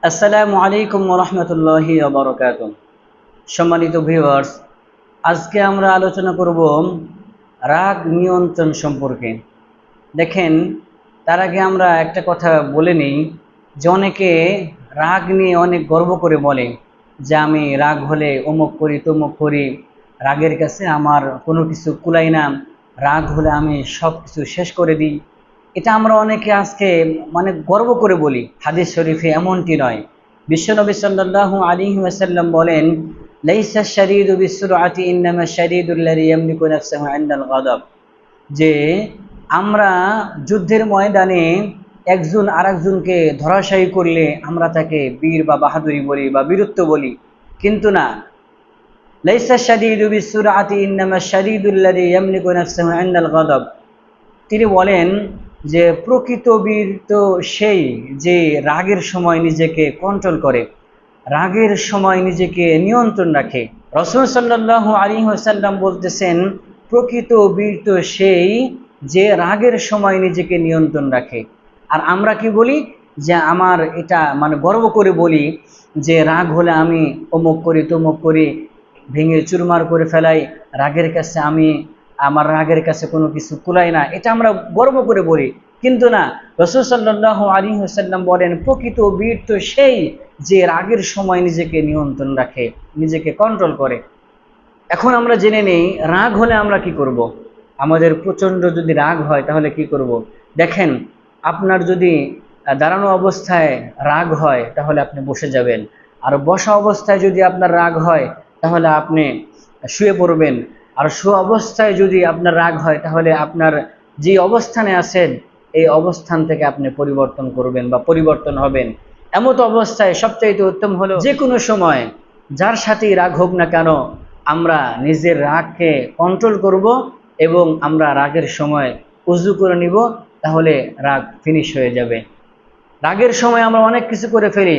আসসালামু আলাইকুম ওয়া রাহমাতুল্লাহি ওয়া বারাকাতুহু। সম্মানিত ভিউয়ার্স, আজকে আমরা আলোচনা করব রাগ নিয়ন্ত্রণ সম্পর্কে। দেখেন, তার আগে আমরা একটা কথা বলে নিই যে অনেকে রাগ নিয়ে অনেক গর্ব করে বলে যে আমি রাগ হলে অমুক করি তমুক করি, রাগের কাছে আমার কোনো কিছু কুলায় না, রাগ হলে আমি সব কিছু শেষ করে দিই। এটা আমরা অনেকে আজকে গর্ব করে বলি। হাদিস শরীফে এমনটি নয়। বিশ্বনবী সাল্লাল্লাহু আলাইহি ওয়াসাল্লাম বলেন, লাইসা শাদীদু বিসুরআতি ইন্নামা শাদীদুল্লাযী ইয়ামলিকু নাফসাহু ইনদাল গাদাব। যে আমরা যুদ্ধের ময়দানে একজন আরেকজনকে ধরাশায়ী করলে আমরা তাকে বীর বা বাহাদুরি বলি বা বীরত্ব বলি, কিন্তু না। লাইসা শাদীদু বিসুরআতি ইন্নামা শাদীদুল্লাযী ইয়ামলিকু নাফসাহু ইনদাল গাদাব। তিনি বলেন যে প্রকৃত বীর তো সেই যে রাগের সময় নিজেকে কন্ট্রোল করে, রাগের সময় নিজেকে নিয়ন্ত্রণ রাখে। রাসূল সাল্লাল্লাহু আলাইহি ওয়াসাল্লাম বলতেছেন, প্রকৃত বীর তো সেই যে রাগের সময় নিজেকে নিয়ন্ত্রণ রাখে। আর আমরা কি বলি যে আমার এটা গর্ব করে বলি যে রাগ হলে আমি অমুক করি তমুক করি, ভেঙে চুরমার করে ফেলাই, রাগের কাছে আমার রাগের কাছে কোনো কিছু কুলায় না। এটা আমরা গর্ব করে বলি, কিন্তু না। রাসূল সাল্লাল্লাহু আলাইহি ওয়াসাল্লাম বলেন, প্রকৃত বীর তো সেই যে রাগের সময় নিজেকে নিয়ন্ত্রণ রাখে, নিজেকে কন্ট্রোল করে। এখন আমরা জেনে নেই রাগ হলে আমরা কি করব। আমাদের প্রচন্ড যদি রাগ হয় তাহলে কি করব। দেখেন, আপনার যদি দাঁড়ানো অবস্থায় রাগ হয় তাহলে আপনি বসে যাবেন, আর বসা অবস্থায় যদি আপনার রাগ হয় তাহলে আপনি শুয়ে পড়বেন, আর শোয়া অবস্থায় যদি আপনার রাগ হয় তাহলে আপনার যে অবস্থানে আছেন এই অবস্থান থেকে আপনি পরিবর্তন করবেন বা পরিবর্তন হবেন। এমত অবস্থায় সবচাইতে উত্তম হলো যে কোনো সময় যার সাথেই রাগ হোক না কেন, আমরা নিজের রাগকে কন্ট্রোল করব এবং আমরা রাগের সময় উযু করে নিব, তাহলে রাগ ফিনিশ হয়ে যাবে। রাগের সময় আমরা অনেক কিছু করে ফেলি,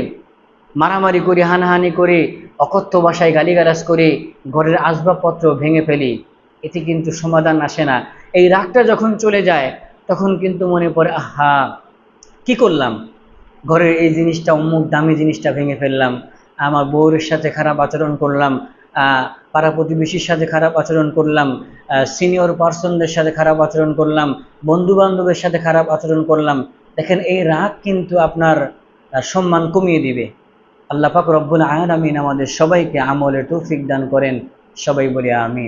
মারামারি করি, হানাহানি করি, অকথ্য ভাষায় গালিগালাজ করি, ঘরের আসবাবপত্র ভেঙে ফেলি। এতে কিন্তু সমাধান আসে না। এই রাগটা যখন চলে যায় তখন কিন্তু মনে পড়ে, আহা, কি করলাম, ঘরের এই জিনিসটা, অমুক দামি জিনিসটা ভেঙে ফেললাম, আমার বউয়ের সাথে খারাপ আচরণ করলাম, পাড়া প্রতিবেশীর সাথে খারাপ আচরণ করলাম, সিনিয়র পার্সনদের সাথে খারাপ আচরণ করলাম, বন্ধু বান্ধবের সাথে খারাপ আচরণ করলাম। দেখেন, এই রাগ কিন্তু আপনার সম্মান কমিয়ে দিবে। আল্লাহ পাক রব্বুল আলামিন আমাদের সবাইকে আমলের তৌফিক দান করেন। সবাই বলি আমিন।